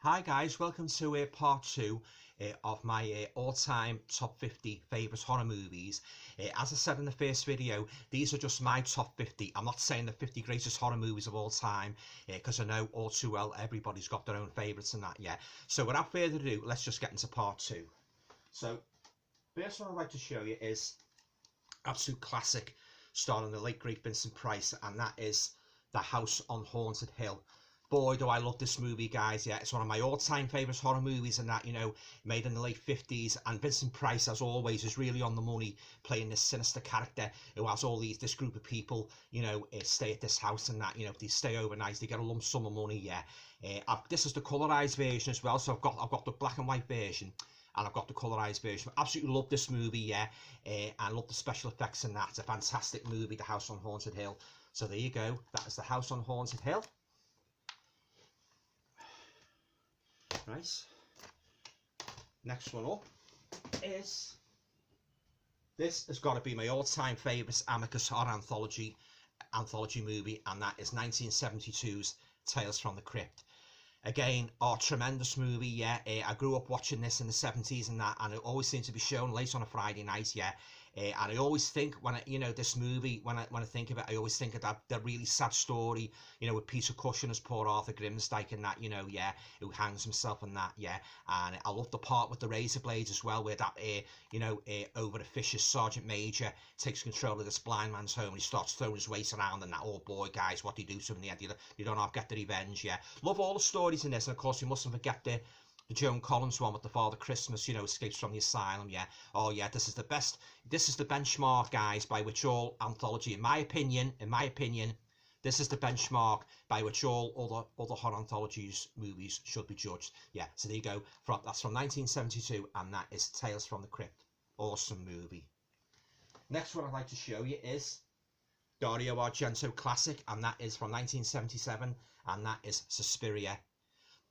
Hi guys, welcome to part 2 of my all-time top 50 favourite horror movies. As I said in the first video, these are just my top 50. I'm not saying the 50 greatest horror movies of all time, because I know all too well everybody's got their own favourites and that, yeah. So without further ado, let's just get into part 2. So, first one I'd like to show you is absolute classic, starring the late great Vincent Price, and that is The House on Haunted Hill. Boy, do I love this movie, guys. Yeah, it's one of my all-time favourite horror movies, and that, you know, made in the late 50s. And Vincent Price, as always, is really on the money, playing this sinister character who has this group of people, you know, stay at this house and that, you know, if they stay overnight, they get a lump sum of money, yeah. This is the colorised version as well, so I've got the black and white version. And I've got the colorised version. I absolutely love this movie, yeah. And love the special effects in that. It's a fantastic movie, The House on Haunted Hill. So there you go. That is The House on Haunted Hill. Nice. Next one up is, this has got to be my all-time favourite Amicus horror anthology movie, and that is 1972's Tales from the Crypt. Again, tremendous movie, yeah. I grew up watching this in the 70s and that, and it always seemed to be shown late on a Friday night, yeah. And I always think when this movie, when I think of it, I always think of that really sad story, you know, with Peter Cushing as poor Arthur Grimsdyke and that, you know, yeah, who hangs himself and that, yeah. And I love the part with the razor blades as well, where that, over the fishes Sergeant Major takes control of this blind man's home and he starts throwing his weight around and that. Oh boy, guys, what do you do to him in the end? You don't have to get the revenge, yeah. Love all the stories in this, and of course you mustn't forget the Joan Collins one with the Father Christmas, you know, escapes from the asylum, yeah. Oh yeah, this is the benchmark, guys, by which all anthology, in my opinion, this is the benchmark by which all other horror anthologies movies should be judged. Yeah, so there you go. That's from 1972, and that is Tales from the Crypt. Awesome movie. Next one I'd like to show you is Dario Argento classic, and that is from 1977, and that is Suspiria.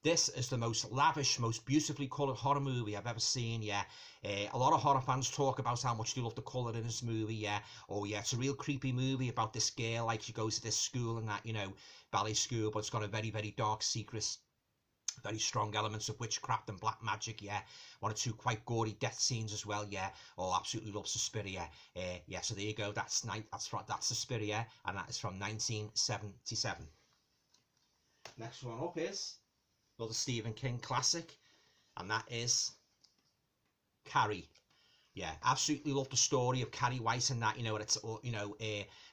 This is the most lavish, most beautifully coloured horror movie I've ever seen, yeah. A lot of horror fans talk about how much they love the colour in this movie, yeah. Oh, yeah, it's a real creepy movie about this girl, like she goes to this school and that, you know, ballet school, but it's got a very, very dark secret, very strong elements of witchcraft and black magic, yeah. One or two quite gory death scenes as well, yeah. Oh, absolutely love Suspiria. Yeah, so there you go, that's Suspiria, and that is from 1977. Next one up is another Stephen King classic, and that is Carrie. Yeah, absolutely love the story of Carrie White and that, you know, it's, you know,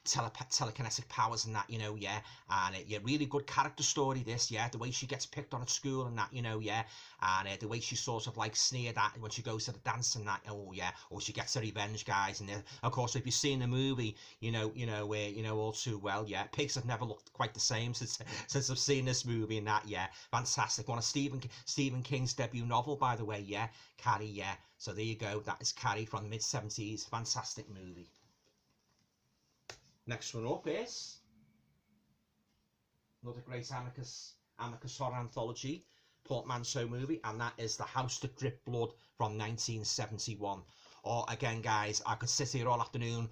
telekinetic powers and that, you know, yeah, and yeah, really good character story, this, yeah, the way she gets picked on at school and that, you know, yeah, and the way she sort of like sneered at when she goes to the dance and that, oh yeah, or she gets her revenge, guys, and of course, if you've seen the movie, you know all too well, yeah, pigs have never looked quite the same since I've seen this movie and that, yeah, fantastic. One of Stephen King's debut novel, by the way, yeah, Carrie, yeah. So there you go, that is Carrie from the mid-70s, fantastic movie. Next one up is another great Amicus horror anthology portmanteau movie, and that is The House That Dripped Blood from 1971. Or again, guys, I could sit here all afternoon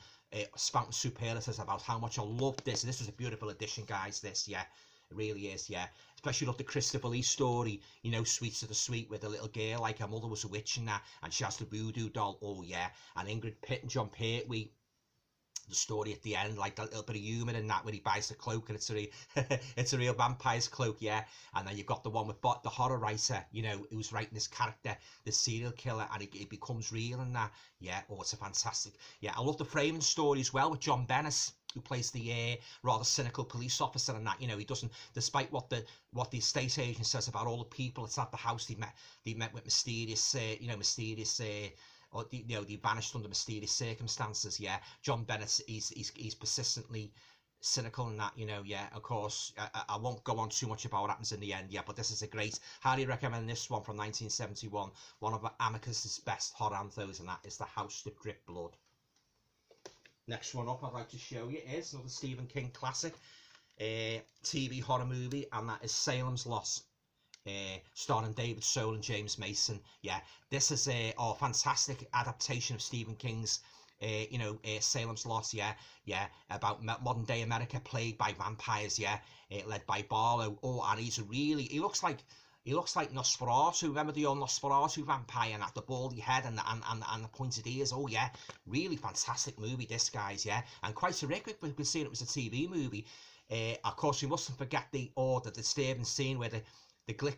spouting superlatives about how much I love this. This is a beautiful edition, guys, this, yeah. It really is, yeah. Especially love the Christopher Lee story, you know, Sweets of the Sweet, with the little girl, like her mother was a witch and that, and she has the voodoo doll, oh yeah. And Ingrid Pitt and John Pertwee, the story at the end, like that little bit of humour in that, where he buys the cloak and it's a real vampire's cloak, yeah. And then you've got the one with the horror writer, you know, who's writing this character, the serial killer, and it becomes real and that, yeah. Oh, it's a fantastic, yeah. I love the framing story as well with John Bennis, who plays the rather cynical police officer and that, you know, he doesn't, despite what the estate agent says about all the people that's at the house, they met with mysterious, or they vanished under mysterious circumstances, yeah. John Bennett, he's persistently cynical and that, you know, yeah. Of course, I won't go on too much about what happens in the end, yeah, but this is a great, highly recommend this one from 1971, one of Amicus's best horror anthos, and that is The House That Dripped Blood. Next one up I'd like to show you is another Stephen King classic TV horror movie, and that is Salem's Loss, starring David Soul and James Mason. Yeah, this is a fantastic adaptation of Stephen King's Salem's Loss, yeah, about modern day America plagued by vampires, led by Barlow. Oh, and he looks like He looks like Nosferatu. Remember the old Nosferatu vampire and the baldy head and the pointed ears? Oh yeah, really fantastic movie this, guys, yeah. And quite terrific because seeing it was a TV movie. Of course, we mustn't forget the disturbing scene where the Glick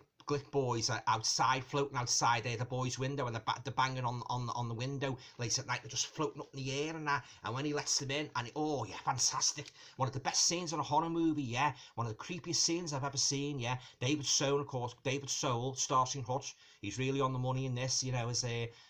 boys are outside, floating outside the boys' window, and they're banging on the window late at night. They're just floating up in the air and that. And when he lets them in, and oh yeah, fantastic! One of the best scenes in a horror movie, yeah. One of the creepiest scenes I've ever seen, yeah. David Soul, of course. David Soul, Starsing Hutch. He's really on the money in this, you know, as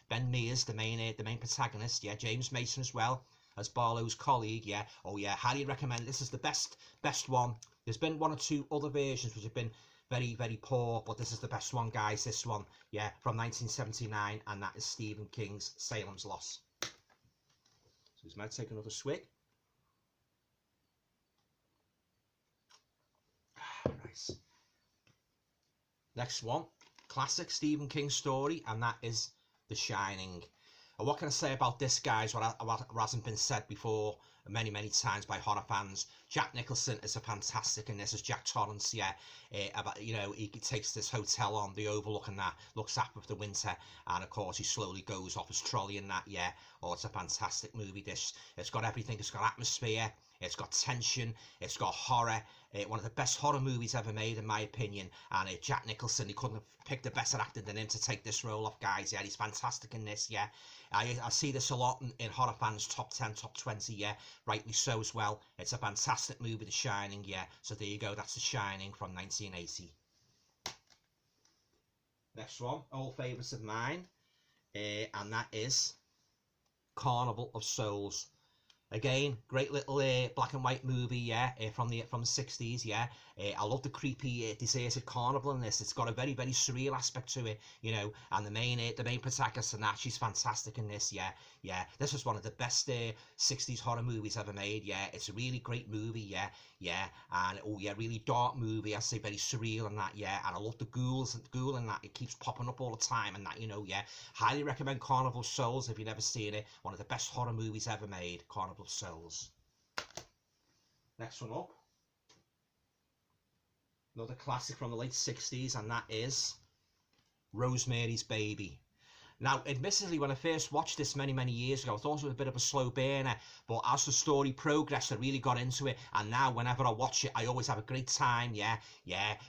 Ben Mears, the main protagonist, yeah. James Mason as well as Barlow's colleague, yeah. Oh yeah, highly recommend. This is the best one. There's been one or two other versions which have been very, very poor, but this is the best one, guys. This one, yeah, from 1979, and that is Stephen King's Salem's Loss. So we might take another swig. Nice. Next one, classic Stephen King story, and that is The Shining. And what can I say about this, guys, what hasn't been said before many times by horror fans? Jack Nicholson is a fantastic in this as Jack Torrance, yeah. About, you know, he takes this hotel on the overlook and that, looks after the winter, and of course he slowly goes off his trolley and that, yeah. Oh, it's a fantastic movie, this. It's got everything. It's got atmosphere, it's got tension, it's got horror. One of the best horror movies ever made, in my opinion. And Jack Nicholson, he couldn't have picked a better actor than him to take this role off, guys. Yeah, he's fantastic in this, yeah. I see this a lot in horror fans' top 10, top 20, yeah. Rightly so as well. It's a fantastic movie, The Shining, yeah. So there you go, that's The Shining from 1980. Next one, old favourites of mine. And that is Carnival of Souls. Again, great little black and white movie, yeah, from the 60s, yeah. I love the creepy deserted carnival in this. It's got a very surreal aspect to it, you know. And the main protagonist, and that, she's fantastic in this, yeah. This was one of the best 60s horror movies ever made, yeah. It's a really great movie, yeah. And oh yeah, really dark movie. I say very surreal and that, yeah. And I love the ghoul and that. It keeps popping up all the time and that, you know, yeah. Highly recommend Carnival of Souls if you've never seen it. One of the best horror movies ever made, Carnival of Souls. Next one up, another classic from the late 60s, and that is Rosemary's Baby. Now, admittedly, when I first watched this many years ago, I thought it was a bit of a slow burner, but as the story progressed, I really got into it, and now whenever I watch it, I always have a great time, yeah.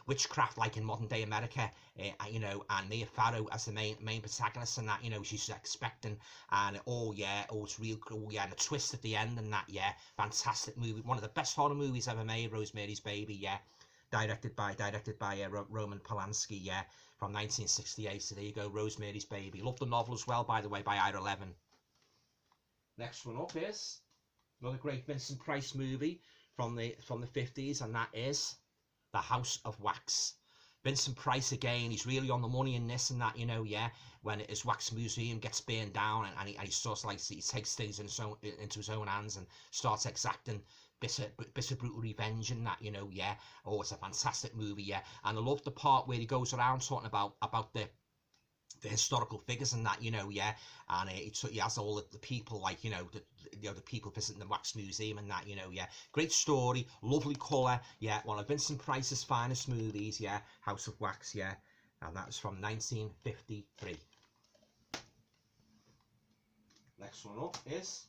Witchcraft, like in modern day America, you know, and Mia Farrow as the main protagonist, and that, you know, she's expecting, and it's real cool, yeah, and a twist at the end, and that, yeah, fantastic movie, one of the best horror movies ever made, Rosemary's Baby, yeah. Directed by Roman Polanski, yeah, from 1968. So there you go, Rosemary's Baby. Love the novel as well, by the way, by Ira Levin. Next one up is another great Vincent Price movie from the 50s, and that is The House of Wax. Vincent Price again, he's really on the money in this and that, you know, yeah. When his wax museum gets burned down, and he sort of like, he takes things into his own hands and starts exacting bit of brutal revenge and that, you know, yeah. Oh, it's a fantastic movie, yeah. And I love the part where he goes around talking about the historical figures and that, you know, yeah. And he has all the people, like, you know, the people visiting the wax museum and that, you know, yeah. Great story, lovely colour, yeah. One of Vincent Price's finest movies, yeah. House of Wax, yeah. And that was from 1953. Next one up is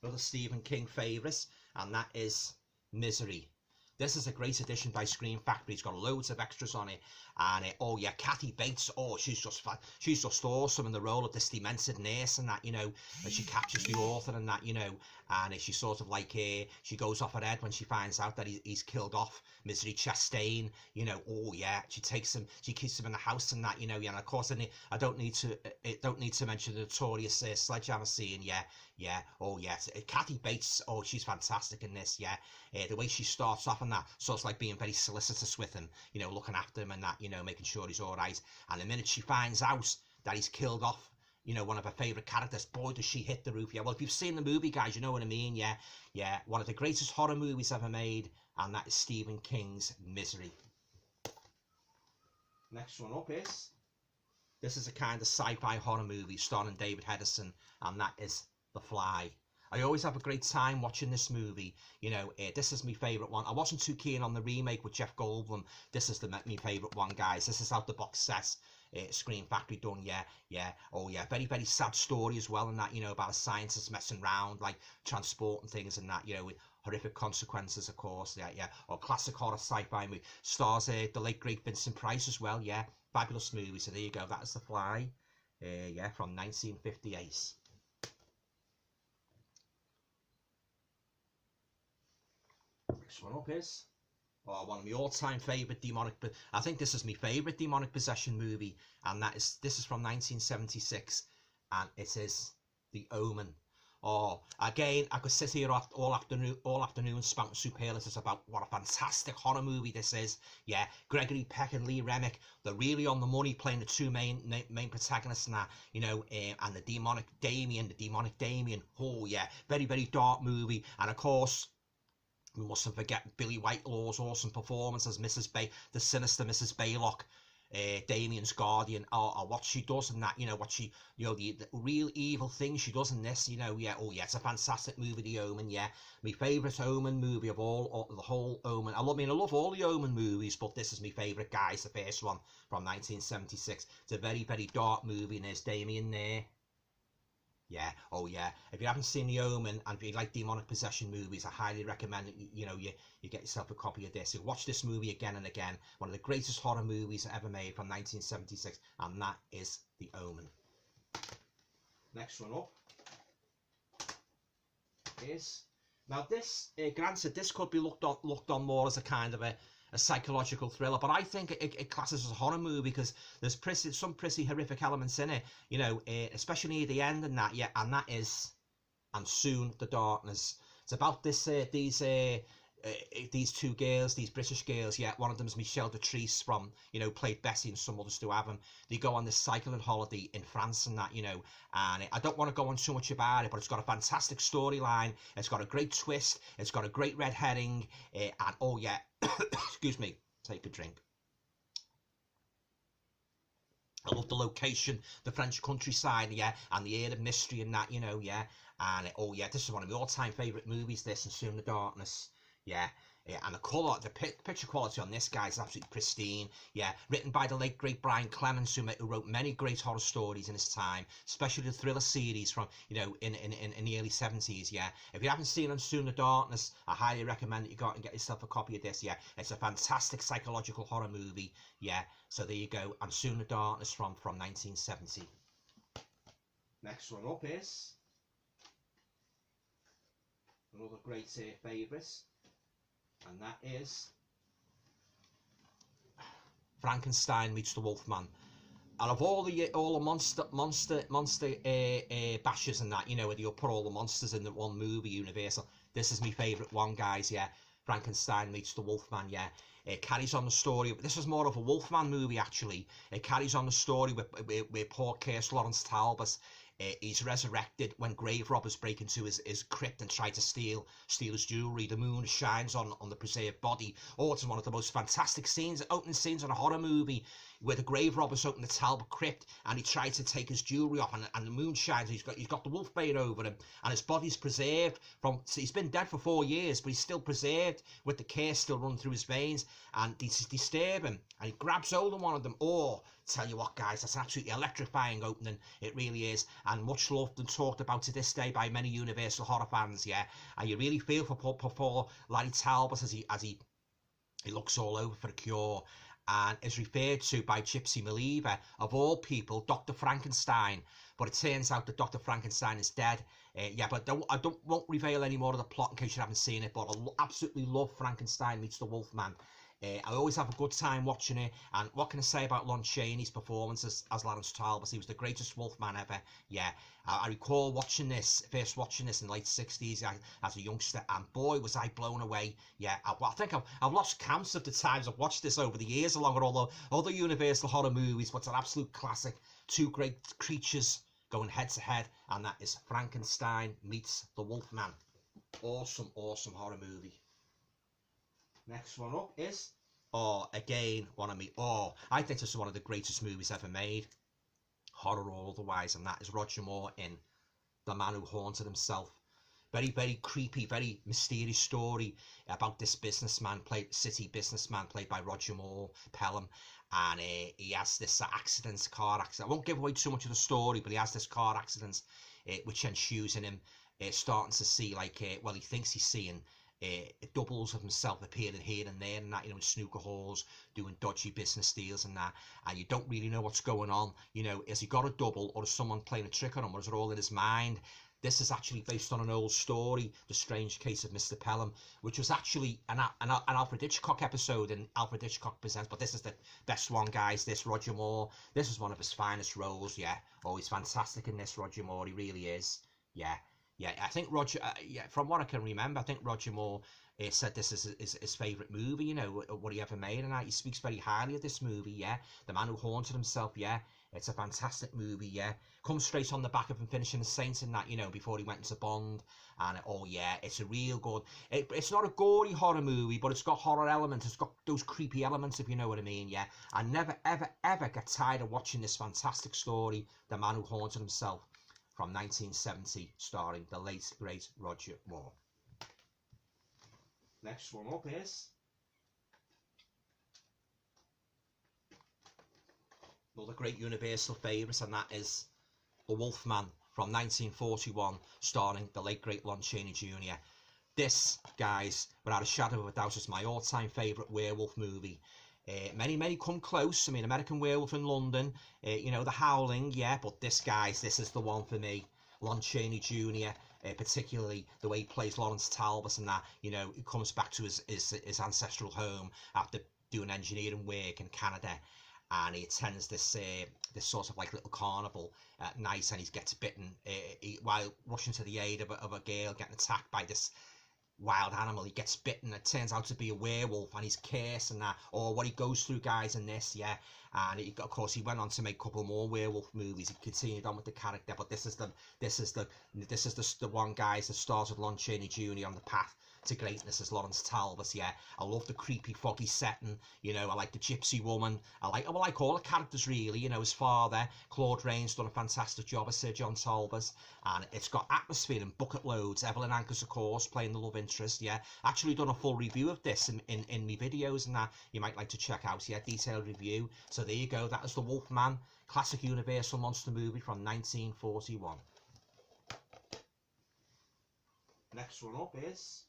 another Stephen King favourite, and that is Misery. This is a great addition by Scream Factory. It's got loads of extras on it, and oh yeah, Kathy Bates. Oh, she's just awesome in the role of this demented nurse and that, you know. And she captures the author and that, you know. And she sort of like she goes off her head when she finds out that he's killed off Misery Chastain, you know. Oh yeah, she keeps him in the house and that, you know. Yeah, and of course, I don't need to mention the notorious sledgehammer scene, yeah. Oh yeah, Kathy Bates. Oh, she's fantastic in this, yeah. The way she starts off and that, sort of like being very solicitous with him, you know, looking after him and that, you know, making sure he's all right. And the minute she finds out that he's killed off, you know, one of her favourite characters, boy, does she hit the roof. Yeah, well, if you've seen the movie, guys, you know what I mean, yeah. One of the greatest horror movies ever made, and that is Stephen King's Misery. Next one up is, this is a kind of sci-fi horror movie starring David Hedison, and that is The Fly. I always have a great time watching this movie. You know, this is my favourite one. I wasn't too keen on the remake with Jeff Goldblum. This is my favourite one, guys. This is out the box set. Screen Factory done, yeah. Oh yeah, very, very sad story as well, and that, you know, about a scientist messing around, like transporting things and that, you know, with horrific consequences, of course, yeah. Or classic horror sci-fi movie. Stars the late great Vincent Price as well, yeah. Fabulous movie. So there you go. That is The Fly, yeah, from 1958. Next one up is one of my all-time favourite demonic. I think this is my favourite demonic possession movie, and this is from 1976, and it is The Omen. Oh, again, I could sit here all afternoon spouting superlatives about what a fantastic horror movie this is. Yeah, Gregory Peck and Lee Remick, they're really on the money, playing the two main protagonists in that, you know, and the demonic Damien. Oh yeah, very, very dark movie, and of course, we mustn't forget Billy Whitelaw's awesome performance as the sinister Mrs. Baylock, Damien's guardian, or what she does in that, you know, the real evil thing she does in this, you know, yeah, oh yeah, it's a fantastic movie, The Omen, yeah, my favourite Omen movie of all, the whole Omen. I love all the Omen movies, but this is my favourite, guys, the first one from 1976. It's a very, very dark movie, and there's Damien there. Yeah, oh yeah. If you haven't seen The Omen, and if you like demonic possession movies, I highly recommend you get yourself a copy of this. You watch this movie again and again. One of the greatest horror movies ever made from 1976, and that is The Omen. Next one up is, now this, granted, this could be looked on more as a kind of a psychological thriller, but I think it classes as a horror movie because there's some pretty horrific elements in it, you know, especially near the end and that, yeah, and that is And Soon the Darkness. It's about these two girls, these British girls, yeah, one of them is Michelle Dotrice from, you know, played Bessie and Some Others Do Have Him. They go on this cycling holiday in France and that, you know, and I don't want to go on too much about it, but it's got a fantastic storyline, it's got a great twist, it's got a great red herring, and oh yeah, excuse me, take a drink. I love the location, the French countryside, yeah, and the air of mystery and that, you know, yeah, and oh yeah, this is one of my all-time favourite movies, this, And Soon the Darkness. Yeah, and the colour, the picture quality on this, guy, is absolutely pristine. Yeah, written by the late great Brian Clemens, who wrote many great horror stories in his time, especially the thriller series from, you know, in the early 70s. Yeah, if you haven't seen And Soon the Darkness, I highly recommend that you go out and get yourself a copy of this. Yeah, it's a fantastic psychological horror movie. Yeah, so there you go, And Soon the Darkness from 1970. Next one up is another great favourite. And that is Frankenstein meets the Wolfman. And of all the monster bashes and that, you know, where you put all the monsters in the one movie, Universal, this is my favourite one, guys. Yeah, Frankenstein meets the Wolfman. Yeah, it carries on the story. This is more of a Wolfman movie, actually. It carries on the story with poor Kirst Lawrence Talbot. He's resurrected when grave robbers break into his crypt and try to steal his jewellery. The moon shines on the preserved body. Oh, it's one of the most fantastic opening scenes in a horror movie, where the grave robbers open the Talbot crypt and he tries to take his jewellery off, and the moon shines. He's got the wolf bane over him, and his body's preserved from. So he's been dead for 4 years, but he's still preserved with the curse still running through his veins. And they disturb him, and he grabs hold of one of them. Oh, tell you what, guys, that's an absolutely electrifying opening. It really is, and much loved and talked about to this day by many Universal horror fans. Yeah, and you really feel for poor Larry Talbot as he looks all over for a cure, and is referred to by Gypsy Malieva, of all people, Dr. Frankenstein. But it turns out that Dr. Frankenstein is dead. Yeah, but I won't reveal any more of the plot in case you haven't seen it. But I absolutely love Frankenstein meets the Wolfman. I always have a good time watching it. And what can I say about Lon Chaney's performance as Lawrence Talbot? He was the greatest Wolfman ever. Yeah, I recall first watching this in the late 60s as a youngster, and boy, was I blown away. Yeah, I think I've lost count of the times I've watched this over the years, along with all the other Universal horror movies, but it's an absolute classic. Two great creatures going head to head, and that is Frankenstein meets the Wolfman. Awesome, awesome horror movie. Next one up is, again, I think this is one of the greatest movies ever made, horror or otherwise, and that is Roger Moore in The Man Who Haunted Himself. Very, very creepy, very mysterious story about this businessman, city businessman played by Roger Moore, Pelham. And he has this car accident. I won't give away too much of the story, but he has this car accident, which ensues in him starting to see, like, well, he thinks he's seeing doubles of himself appearing here and there and that, you know, in snooker halls, doing dodgy business deals and that, and you don't really know what's going on. You know, has he got a double, or is someone playing a trick on him, or is it all in his mind? This is actually based on an old story, The Strange Case of Mr. Pelham, which was actually an Alfred Hitchcock episode in Alfred Hitchcock Presents, but this is the best one, guys. This Roger Moore, this is one of his finest roles, yeah. Oh, he's fantastic in this, Roger Moore, he really is, yeah. Yeah, I think Roger, yeah, from what I can remember, I think Roger Moore said this is his favourite movie, you know, what he ever made, and he speaks very highly of this movie, yeah. The Man Who Haunted Himself, yeah. It's a fantastic movie, yeah. Comes straight on the back of him finishing The Saint and that, you know, before he went into Bond. And, oh, yeah, it's a real good... It's not a gory horror movie, but it's got horror elements. It's got those creepy elements, if you know what I mean, yeah. I never, ever, ever get tired of watching this fantastic story, The Man Who Haunted Himself, from 1970, starring the late, great Roger Moore. Next one up is... another great Universal favourite, and that is The Wolfman from 1941, starring the late great Lon Chaney Jr. This, guys, without a shadow of a doubt, is my all-time favourite werewolf movie. Many come close. I mean, American Werewolf in London, you know, The Howling, yeah, but this, guys, this is the one for me. Lon Chaney Jr., particularly the way he plays Lawrence Talbot and that, you know, he comes back to his ancestral home after doing engineering work in Canada, and he attends this this sort of like little carnival at night, and he gets bitten while rushing to the aid of a girl getting attacked by this wild animal. He gets bitten. It turns out to be a werewolf, and he's cursed and that, or what he goes through, guys, in this, yeah. And of course he went on to make a couple more werewolf movies. He continued on with the character, but this is the one, guys, that started Lon Chaney Jr. on the path to greatness as Lawrence Talbot, yeah. I love the creepy, foggy setting, you know. I like the gypsy woman. I like all the characters, really, you know. His father, Claude Rains, done a fantastic job as Sir John Talbot, and it's got atmosphere and bucket loads. Evelyn Ankers, of course, playing the love interest, yeah. Actually done a full review of this in my videos and that, you might like to check out, yeah, detailed review. So there you go, that is The Wolfman, classic Universal monster movie from 1941. Next one up is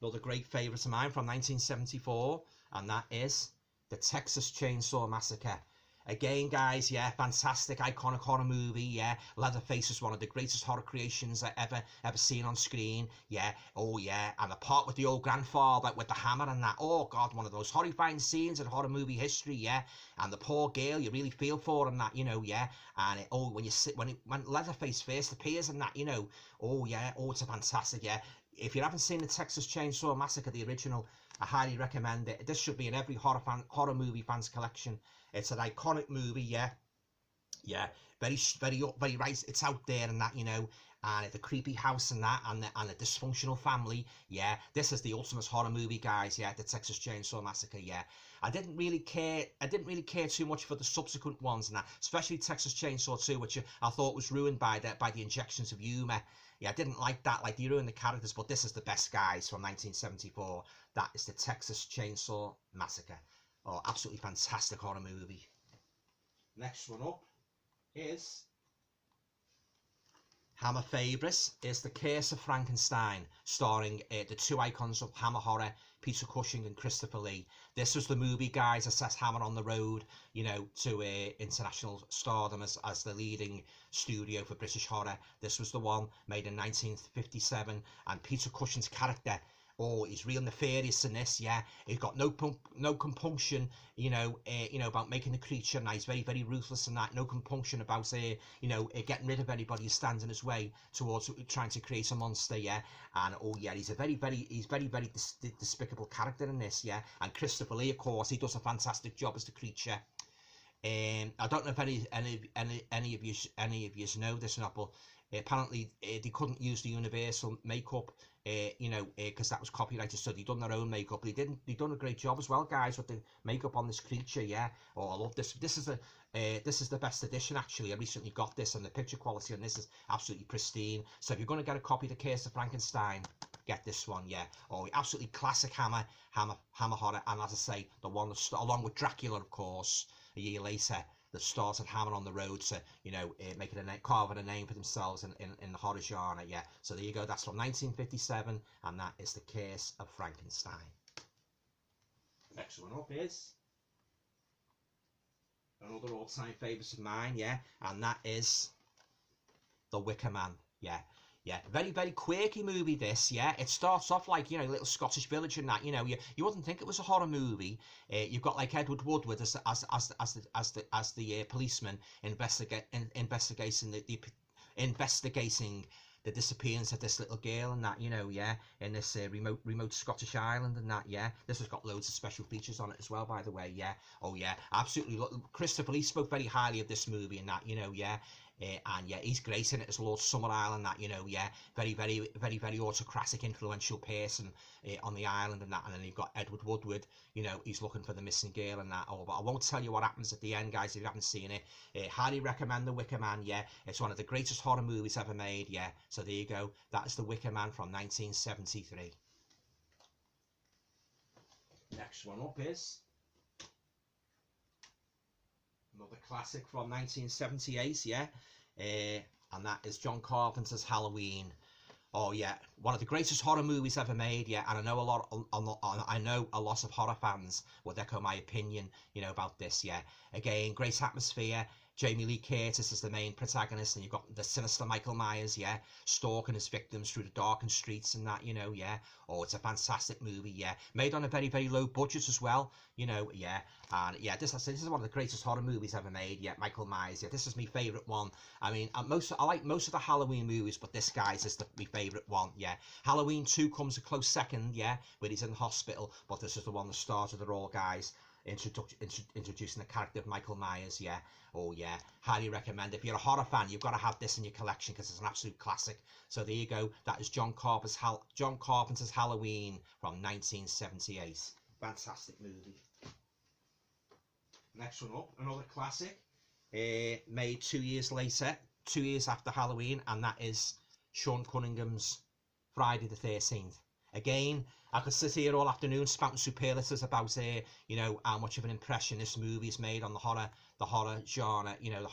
another great favourite of mine from 1974, and that is the Texas Chainsaw Massacre. Again, guys, yeah, fantastic, iconic horror movie, yeah. Leatherface is one of the greatest horror creations I ever seen on screen, yeah. Oh, yeah, and the part with the old grandfather with the hammer and that, oh, God, one of those horrifying scenes in horror movie history, yeah. And the poor girl, you really feel for him, that, you know, yeah. And, when Leatherface first appears and that, you know, oh, yeah, oh, it's a fantastic, yeah. If you haven't seen the Texas Chainsaw Massacre, the original, I highly recommend it. This should be in every horror movie fan's collection. It's an iconic movie, yeah. Yeah, very right. It's out there and that, you know, and the creepy house and that, and the dysfunctional family, yeah. This is the ultimate horror movie, guys, yeah. The Texas Chainsaw Massacre, yeah. I didn't really care too much for the subsequent ones and that, especially Texas Chainsaw 2, which I thought was ruined by the injections of humour. Yeah, I didn't like that. Like, they ruined the characters, but this is the best, guys, from 1974. That is the Texas Chainsaw Massacre. Oh, absolutely fantastic horror movie. Next one up is Hammer favourites is The Curse of Frankenstein, starring the two icons of Hammer horror, Peter Cushing and Christopher Lee. This was the movie, guys, that set Hammer on the road, you know, to international stardom as the leading studio for British horror. This was the one, made in 1957, and Peter Cushing's character, oh, he's real nefarious in this, yeah. He's got no compunction, you know, about making the creature, and he's very ruthless in that. No compunction about, getting rid of anybody who stands in his way towards trying to create a monster, yeah. And oh yeah, he's very despicable character in this, yeah. And Christopher Lee, of course, he does a fantastic job as the creature. I don't know if any of you know this or not, but Apparently, they couldn't use the Universal makeup, you know, because that was copyrighted. So they done their own makeup. They done a great job as well, guys, with the makeup on this creature. Yeah. Oh, I love this. This is the best edition actually. I recently got this, and the picture quality on this is absolutely pristine. So if you're going to get a copy of The Curse of Frankenstein, get this one. Yeah. Oh, absolutely classic Hammer horror, and as I say, the one that along with Dracula, of course, a year later, that started Hammer on the road to, you know, making a name, carving a name for themselves in the horror genre. Yeah, so there you go. That's from 1957, and that is The Curse of Frankenstein. Next one up is another all-time favourite of mine, yeah, and that is The Wicker Man. Yeah. Yeah, very, very quirky movie this, yeah. It starts off like, you know, little Scottish village and that, you know, you wouldn't think it was a horror movie. You've got like Edward Woodward as the policeman investigating the disappearance of this little girl and that, you know, yeah, in this remote Scottish island and that, yeah. This has got loads of special features on it as well, by the way, yeah. Oh yeah, absolutely. Christopher Lee spoke very highly of this movie and that, you know, yeah. And yeah, he's great in it as Lord Summerisle and that, you know, yeah, very autocratic, influential person on the island and that. And then you've got Edward Woodward, you know, he's looking for the missing girl and that. Oh, but I won't tell you what happens at the end, guys, if you haven't seen it. Highly recommend The Wicker Man, yeah. It's one of the greatest horror movies ever made, yeah. So there you go. That is The Wicker Man from 1973. Next one up is another classic from 1978, yeah, and that is John Carpenter's Halloween. Oh yeah, one of the greatest horror movies ever made, yeah. And I know a lot of horror fans would echo my opinion, you know, about this, yeah. Again, great atmosphere. Jamie Lee Curtis is the main protagonist, and you've got the sinister Michael Myers, yeah, stalking his victims through the darkened streets and that, you know, yeah. Oh, it's a fantastic movie, yeah. Made on a very, very low budget as well, you know, yeah. And yeah, this is one of the greatest horror movies ever made, yeah. Michael Myers, yeah. This is my favourite one. I mean, I like most of the Halloween movies, but this, guys, is my favourite one, yeah. Halloween 2 comes a close second, yeah, where he's in the hospital, but this is the one that started it all, guys. Introducing the character of Michael Myers, yeah. Oh yeah, highly recommend. If you're a horror fan, you've got to have this in your collection because it's an absolute classic. So there you go. That is John Carpenter's Halloween from 1978. Fantastic movie. Next one up, another classic, made 2 years later, 2 years after Halloween, and that is Sean Cunningham's Friday the 13th. Again, I could sit here all afternoon spouting superlatives about, you know, how much of an impression this movie has made on the horror genre, you know,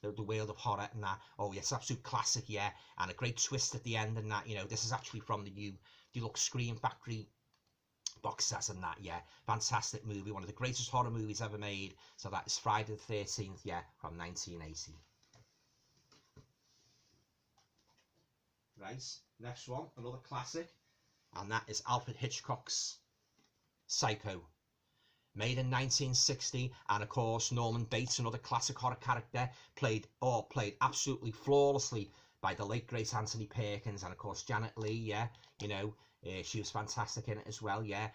the world of horror and that. Oh, yes, absolute classic, yeah, and a great twist at the end and that, you know. This is actually from the new Deluxe Scream Factory box set and that, yeah. Fantastic movie, one of the greatest horror movies ever made. So that is Friday the 13th, yeah, from 1980. Right, next one, another classic. And that is Alfred Hitchcock's Psycho, made in 1960, and of course Norman Bates, another classic horror character, played absolutely flawlessly by the late great Anthony Perkins, and of course Janet Leigh, yeah, you know, she was fantastic in it as well, yeah.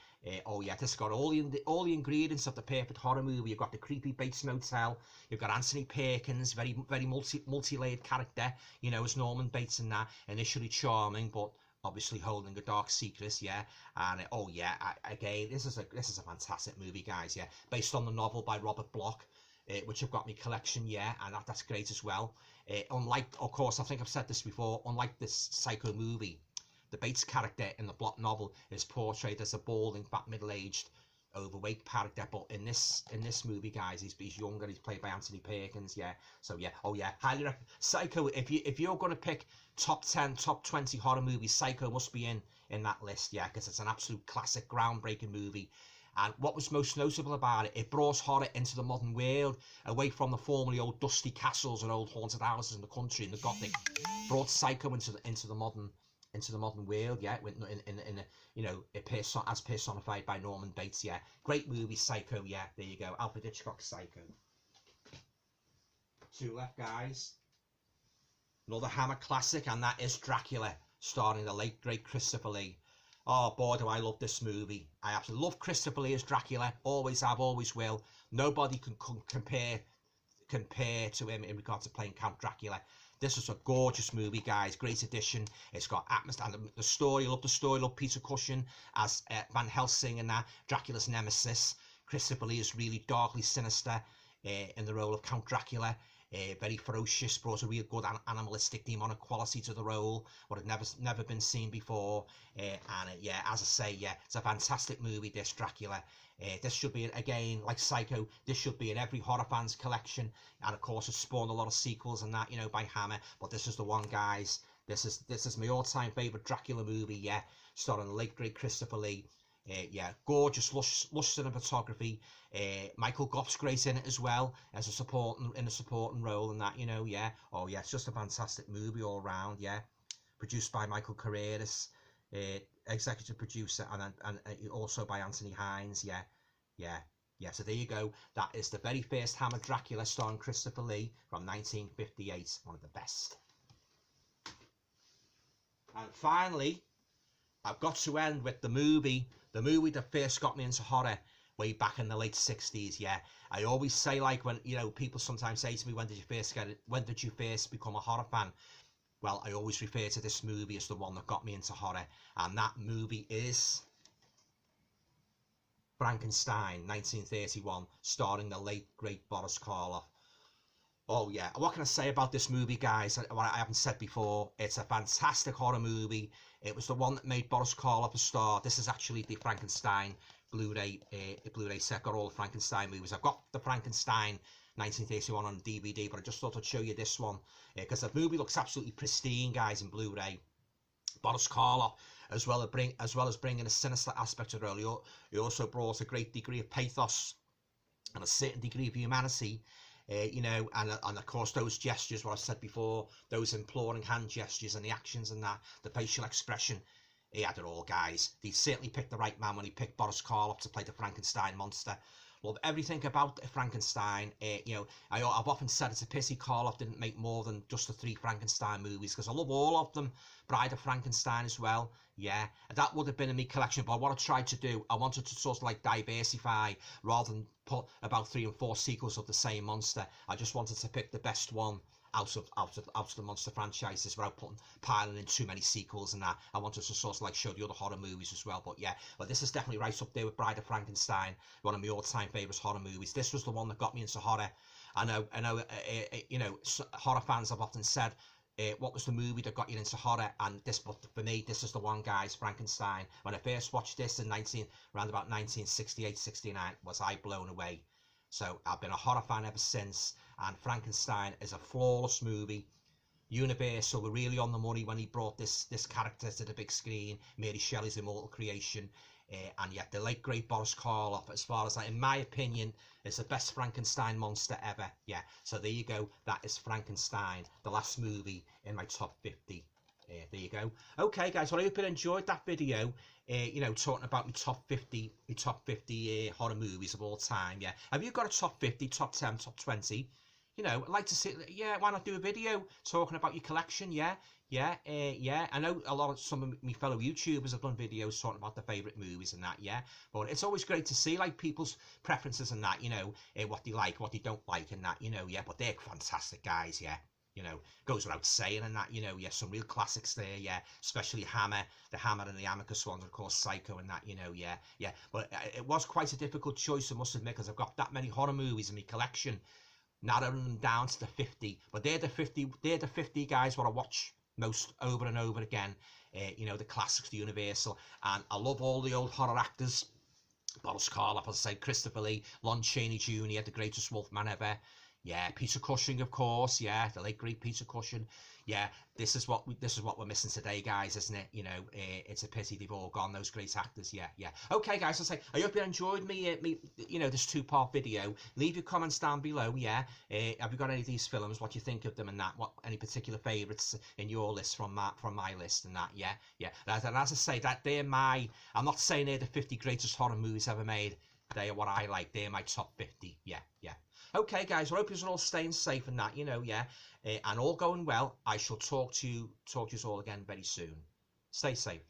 Oh yeah, this has got all the ingredients of the perfect horror movie. You've got the creepy Bates Motel, you've got Anthony Perkins, very multi-layered character, you know, as Norman Bates in that, initially charming, but obviously holding a dark secret, yeah. And oh yeah, again, this is a fantastic movie, guys, yeah, based on the novel by Robert Bloch, which I've got my collection, yeah, and that's great as well. Unlike, of course, I think I've said this before, unlike this Psycho movie, the Bates character in the Bloch novel is portrayed as a balding, fat, middle-aged, overweight character, but in this movie, guys, he's younger. He's played by Anthony Perkins, yeah. So yeah, oh yeah, highly recommend Psycho. If you're gonna pick top 10, top 20 horror movies, Psycho must be in that list, yeah, because it's an absolute classic, groundbreaking movie. And what was most notable about it, it brought horror into the modern world, away from the formerly old dusty castles and old haunted houses in the country and the Gothic. Brought Psycho into the modern world, yeah, in you know, as personified by Norman Bates, yeah. Great movie, Psycho, yeah. There you go, Alfred Hitchcock's Psycho. 2 left, guys. Another Hammer classic, and that is Dracula, starring the late great Christopher Lee. Oh boy, do I love this movie. I absolutely love Christopher Lee as Dracula. Always have, always will. Nobody can compare to him in regards to playing Count Dracula. This is a gorgeous movie, guys. Great addition. It's got atmosphere, and the story. I love the story. I love Peter Cushing as Van Helsing and that, Dracula's nemesis. Christopher Lee is really darkly sinister in the role of Count Dracula. Very ferocious, brought a real good animalistic demonic quality to the role, what had never been seen before. Yeah, as I say, yeah, it's a fantastic movie, this Dracula. This should be, again, like Psycho, this should be in every horror fan's collection, and of course it's spawned a lot of sequels and that, you know, by Hammer, but this is the one, guys. This is my all-time favourite Dracula movie, yeah, starring the late great Christopher Lee. Yeah, gorgeous, lush cinematography. Michael Goff's great in it as well as a supporting role and that, you know, yeah. Oh yeah, it's just a fantastic movie all round, yeah. Produced by Michael Carreras, executive producer, and also by Anthony Hines, yeah. So there you go. That is the very first Hammer Dracula starring Christopher Lee from 1958, one of the best. And finally, I've got to end with the movie that first got me into horror way back in the late 60s, yeah. I always say, like, when, you know, people sometimes say to me, when did you first become a horror fan? Well, I always refer to this movie as the one that got me into horror, and that movie is Frankenstein, 1931, starring the late, great Boris Karloff. Oh yeah, what can I say about this movie, guys? What I haven't said before, it's a fantastic horror movie. It was the one that made Boris Karloff a star. This is actually the Frankenstein Blu-ray set. Got all the Frankenstein movies. I've got the Frankenstein 1931 on DVD, but I just thought I'd show you this one because the movie looks absolutely pristine, guys, in Blu-ray. Boris Karloff, as well as bringing a sinister aspect to the role, he also brought a great degree of pathos and a certain degree of humanity. You know, and of course those gestures, what I've said before, those imploring hand gestures and the actions and that, the facial expression, he had it all, guys. He certainly picked the right man when he picked Boris Karloff to play the Frankenstein monster. Love everything about Frankenstein. You know, I've often said it's a pity Karloff didn't make more than just the 3 Frankenstein movies, because I love all of them. Bride of Frankenstein as well, yeah. That would have been in my collection, but what I tried to do, I wanted to sort of like diversify rather than put about 3 and 4 sequels of the same monster. I just wanted to pick the best one out of the monster franchises without piling in too many sequels and that. I wanted to sort of like show the other horror movies as well, but yeah, but this is definitely right up there with Bride of Frankenstein, one of my all-time favourite horror movies. This was the one that got me into horror. I know, you know, horror fans have often said, what was the movie that got you into horror? And this, but for me, this is the one, guys, Frankenstein. When I first watched this in around about 1968, 69, was I blown away. So I've been a horror fan ever since, and Frankenstein is a flawless movie. Universal were really on the money when he brought this character to the big screen, Mary Shelley's immortal creation. And yet the late great Boris Karloff, as far as in my opinion, is the best Frankenstein monster ever. Yeah, so there you go. That is Frankenstein, the last movie in my top 50. There you go. Okay, guys, well, I hope you enjoyed that video. You know, talking about my top 50 horror movies of all time. Yeah, have you got a top 50, top 10, top 20? You know, I'd like to see. Yeah, why not do a video talking about your collection? Yeah. I know some of my fellow YouTubers have done videos talking about their favourite movies and that, yeah. But it's always great to see, like, people's preferences and that, you know, what they like, what they don't like and that, you know, yeah. But they're fantastic, guys, yeah. You know, goes without saying and that, you know, yeah, some real classics there, yeah. Especially Hammer, the Hammer and the Amicus ones, of course, Psycho and that, you know, yeah. But it was quite a difficult choice, I must admit, because I've got that many horror movies in my collection, narrowing them down to the 50. But they're the 50 guys what I watch most over and over again. You know, the classics, the Universal, and I love all the old horror actors. Boris Karloff, as I say, Christopher Lee, Lon Chaney Jr., the greatest Wolfman ever. Yeah, Peter Cushing, of course. Yeah, the late great Peter Cushing. Yeah, this is what we're missing today, guys, isn't it? You know, it's a pity they've all gone. Those great actors. Yeah. Okay, guys. I say I hope you enjoyed me. You know, this 2-part video. Leave your comments down below. Yeah. Have you got any of these films? What you think of them and that? What any particular favourites in your list from my list and that? Yeah. And as I say, that they're my. I'm not saying they're the 50 greatest horror movies ever made. They are what I like. They're my top 50. Yeah. Okay, guys, I hope you're all staying safe and that, you know, yeah. And all going well. I shall talk to you all again very soon. Stay safe.